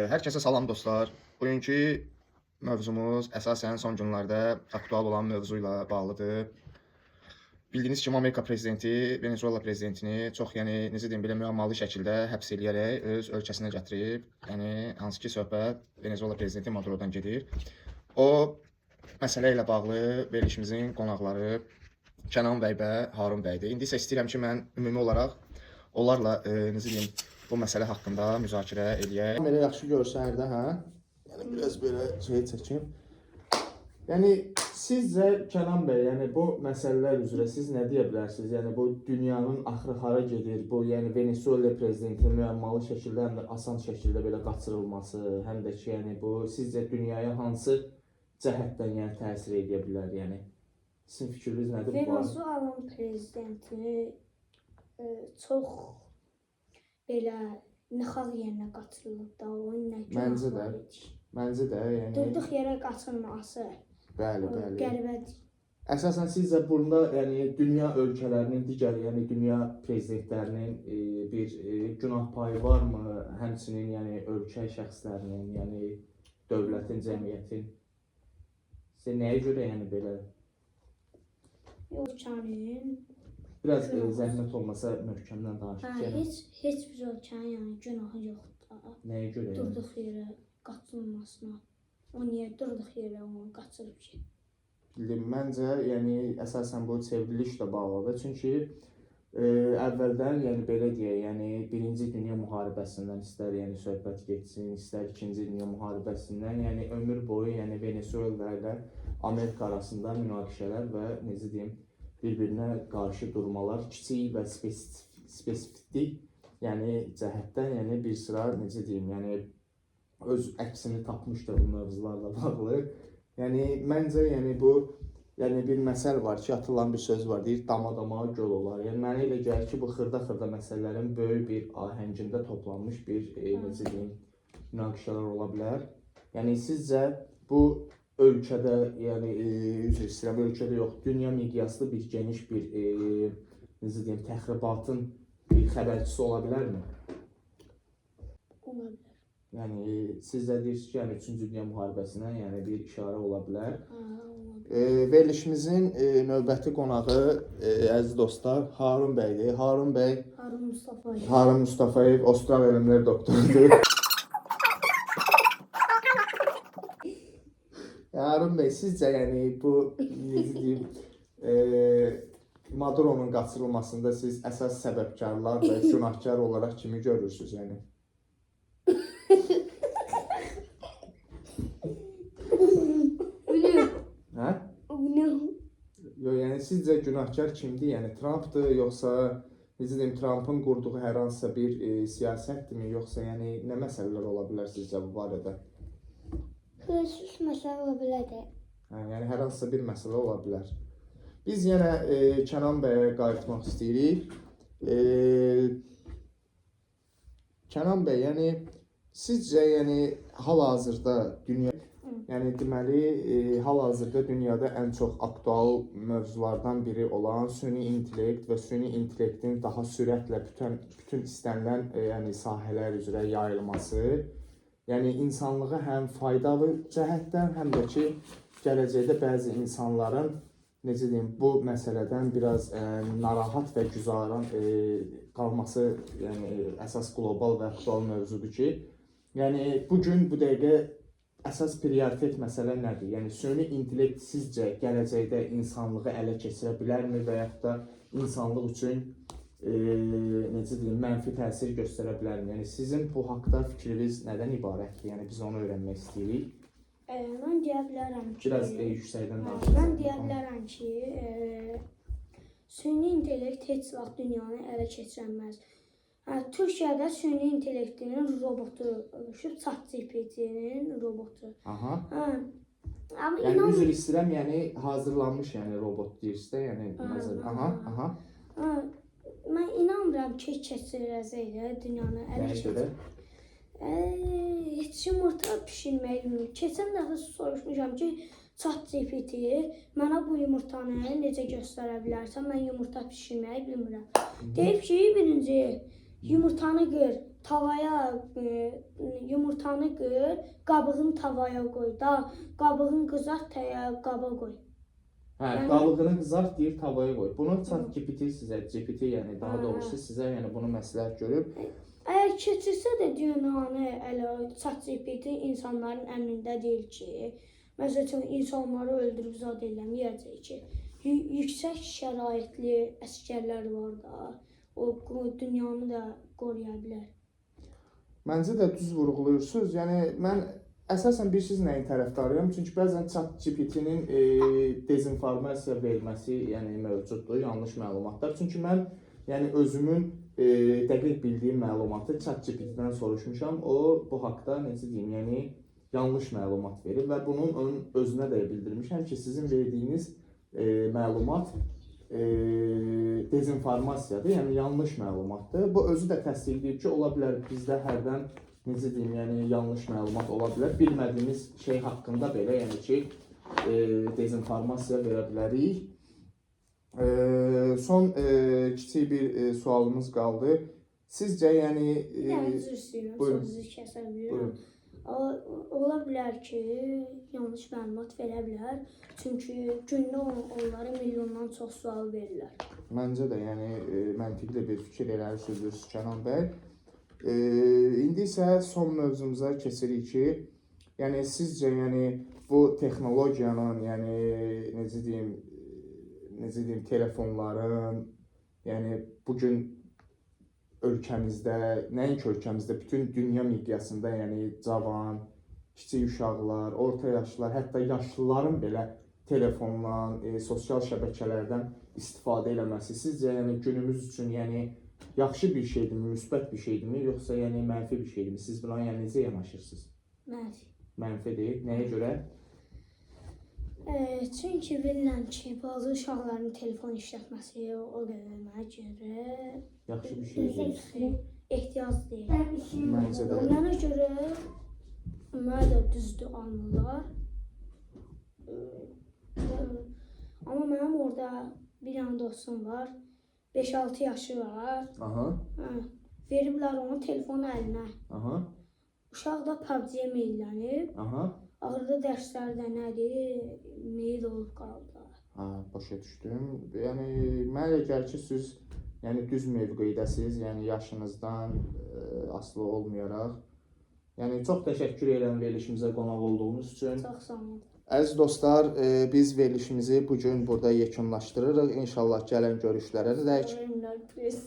Hər kəsə salam dostlar. Bugünkü mövzumuz əsasən son günlərdə aktual olan mövzu ilə bağlıdır. Bildiyiniz kimi Amerika prezidenti Venezuela prezidentini çox, necə deyim, belə müəmmalı şəkildə həbs eləyərək öz ölkəsinə gətirib. Hansı ki söhbət Venezuela prezidenti Madurodan gedir. O məsələ ilə bağlı verilişimizin qonaqları Kənan bəy və Harun bəydir. İndi isə istəyirəm ki, mən ümumi olaraq onlarla necə deyim, bu məsələ haqqında müzakirə eləyək. Belə yaxşı görsənərdə, hə? Yəni biraz belə şey çəkim. Yəni sizcə Kənan bəy, bu məsələlər üzrə siz nə deyə bilərsiniz? Yəni bu dünyanın axırı hara gedir? Bu Venezuela prezidentinin müəmmalı şəkildə, həm də asan şəkildə belə qaçırılması, həm də ki, bu sizcə dünyaya hansı cəhətdən təsir edə bilər? Yəni sizin fikriniz nədir bu barədə? Venezuela prezidenti çox belə nifaq yerinə qaçırılıb da, onun nə günahı var? Məncə də, Durdıq yerə qaçırılması. Bəli. Qəribədir. Əsasən sizcə bunda dünya ölkələrinin, digər dünya prezidentlərinin bir günah payı varmı? Həmçinin ölkə şəxslərinin, dövlətin, cəmiyyətin? Sizə nəyə görə belə? Ölkənin Biraz zəhmət olmasa möhkəmdən danışıq. heç bir ölkənin günahı yoxdur. Nəyə görə? Durduq yerə qaçırılmasına. O niyə durduq yerə onu qaçırıb ki? Məncə, əsasən bu çevrilişlə bağlıdır. Çünki əvvəldən, belə deyək, Birinci Dünya müharibəsindən istər söhbət getsin, istər İkinci Dünya müharibəsindən, ömür boyu Venezuela ilə Amerika arasında münaqişələr və necə deyim, bir-birinə qarşı durmalar, kiçik və spesifik cəhətdən bir sıra necə deyim, öz əksini tapmışdır bu mövzularla bağlı. Məncə bu bir məsəl var ki, atılan bir söz var, deyir dama-dama göl olar. Mənə elə gəlir ki, bu xırda-xırda məsələlərin böyük bir ahəngində toplanmış bir necə deyim, münaqişələr ola bilər. Sizcə bu ölkədə, üzr istəyirəm, ölkədə yox, dünya miqyaslı bir geniş bir necə deyim, təxribatın bir xəbərçisi ola bilərmi? Ola bilər. Sizcə deyirsiniz ki, Üçüncü Dünya müharibəsinə bir işarə ola bilər. Verilişimizin növbəti qonağı, əziz dostlar, Harun bəydir. Harun bəy, Harun Mustafayev, Ostral elmlər doktorudur. Harun bəy, sizcə bu, necə deyim, Maduronun qaçırılmasında siz əsas səbəbkarlar və günahkar olaraq kimi görürsünüz? Sizcə günahkar kimdir? Trumpdır, yoxsa necə deyim, Trumpın qurduğu hər hansısa bir siyasətdirmi, yoxsa nə məsələlər ola bilər sizcə bu barədə? Xüsusi məsələ ola bilər də. Hər hansısa bir məsələ ola bilər. Biz yenə Kənan bəyə qayıtmaq istəyirik. Kənan bəy, sizcə hal-hazırda dünya, deməli, hal-hazırda dünyada ən çox aktual mövzulardan biri olan süni intellekt və süni intellektin daha sürətlə bütün istənilən sahələr üzrə yayılması, insanlığa həm faydalı cəhətdən, həm də ki, gələcəkdə bəzi insanların, necə deyim, bu məsələdən biraz narahat və güzaran qalması əsas qlobal və aktual mövzudur ki, bugün, bu dəqiqə əsas prioritet məsələ nədir? Süni intellekt sizcə gələcəkdə insanlığı ələ keçirə bilərmi və yaxud da insanlıq üçün necə deyim, mənfi təsir göstərə bilərmi? Sizin bu haqda fikriniz nədən ibarətdir? Biz onu öyrənmək istəyirik. Mən deyə bilərəm ki, biraz yüksəkdən danışırsan. Mən deyə bilərəm ki, süni intellekt heç vaxt dünyanı ələ keçirməz. Türkiyədə süni intellektinin robotu oluşub, ChatGPT-nin robotu. Üzr istəyirəm, hazırlanmış robot deyirsiniz də, Mən inanmıram ki, keçirəcək də dünyanı ələ keçirəcək. Heç yumurta pişirməyi bilmir. Keçən dəfə soruşmuşam ki, ChatGPT mənə bu yumurtanı necə göstərə bilərsən, mən yumurta pişirməyi bilmirəm. Deyib ki, birinci yumurtanı qır, tavaya yumurtanı qır, qabığını tavaya qoy. Da qabığını qızart, qaba qoy. Hə, Yəni- qabığını qızart deyir, tavaya qoy. Bunu ChatGPT sizə, GPT yəni daha Hə. doğrusu sizə yəni bunu məsləhət görüb. Əgər keçirsə də dünyanı elə ChatGPT insanların əmrində deyil ki, məsələn insanları öldürüb zad eləməyəcək ki, yüksək şəraitli əsgərlər var da, o dünyanı da qoruya bilər. Məncə də düz vurğulayırsınız. Yəni mən əsasən bilirsiniz nəyin tərəfdarıyam? Çünki bəzən ChatGPT-nin dezinformasiya verməsi, yəni mövcuddur, yanlış məlumatlar. Çünki mən yəni özümün dəqiq bildiyim məlumatı ChatGPT-dən soruşmuşam. O bu haqqda necə deyim, yəni yanlış məlumat verir və bunun onun özünə də bildirmişəm ki, sizin verdiyiniz məlumat dezinformasiyadır, yəni yanlış məlumatdır. Bu özü də təsdiqləyir ki, ola bilər bizdə hərdən necə deyim, yəni yanlış məlumat ola bilər. Bilmədiyimiz şey haqqında belə, yəni ki, dezinformasiya verə bilərik. Son kiçik bir sualımız qaldı. Sizcə, yəni Üzr istəyirəm, buyurun. sözünüzü kəsə bilirəm. Buyurun. Ola bilər ki, yanlış məlumat verə bilər. Çünki gündə onlara milyondan çox sual verirlər. Məncə də, yəni məntiqli bir fikir eləyirsiniz Kənan bəy. İndi isə son mövzumuza keçirik ki, yəni sizcə, yəni bu texnologiyanın, yəni necə deyim, telefonların, yəni bu gün ölkəmizdə, nəinki ölkəmizdə, bütün dünya miqyasında, yəni cavan, kiçik uşaqlar, orta yaşlılar, hətta yaşlıların belə telefondan, sosial şəbəkələrdən istifadə eləməsi sizcə, yəni günümüz üçün, yəni yaxşı bir şeydirmi, müsbət bir şeydirmi, yoxsa yəni mənfi bir şeydirmi? Siz buna yəni necə yanaşırsınız? Mənfi. Mənfidir. Nəyə görə? Çünki bilirəm ki, bazı uşaqların telefon işlətməsi o qədər mənə görə Yaxşı bir şey deyil. ehtiyac deyil. Məncə də. Mənə görə mənə də düzdür almırlar. Amma mənim orada bir dənə dostum var. 5-6 yaşı var. Aha, Veriblər onun telefonu əlinə. aha, Uşaq da PUBG-yə meyllənib. aha. Axırda dərslərdə nədir? Meyil olub qaldı. Ha, başa düşdüm. Yəni mənə elə gəlir ki, siz yəni düz mövqeyidəsiniz, yəni yaşınızdan asılı olmayaraq. Yəni çox təşəkkür edirəm verilişimizə qonaq olduğunuz üçün. Çox sağ olun. Əziz dostlar, biz verilişimizi bu gün burada yekunlaşdırırıq. İnşallah gələn görüşlərə dək. Ölümlər pres.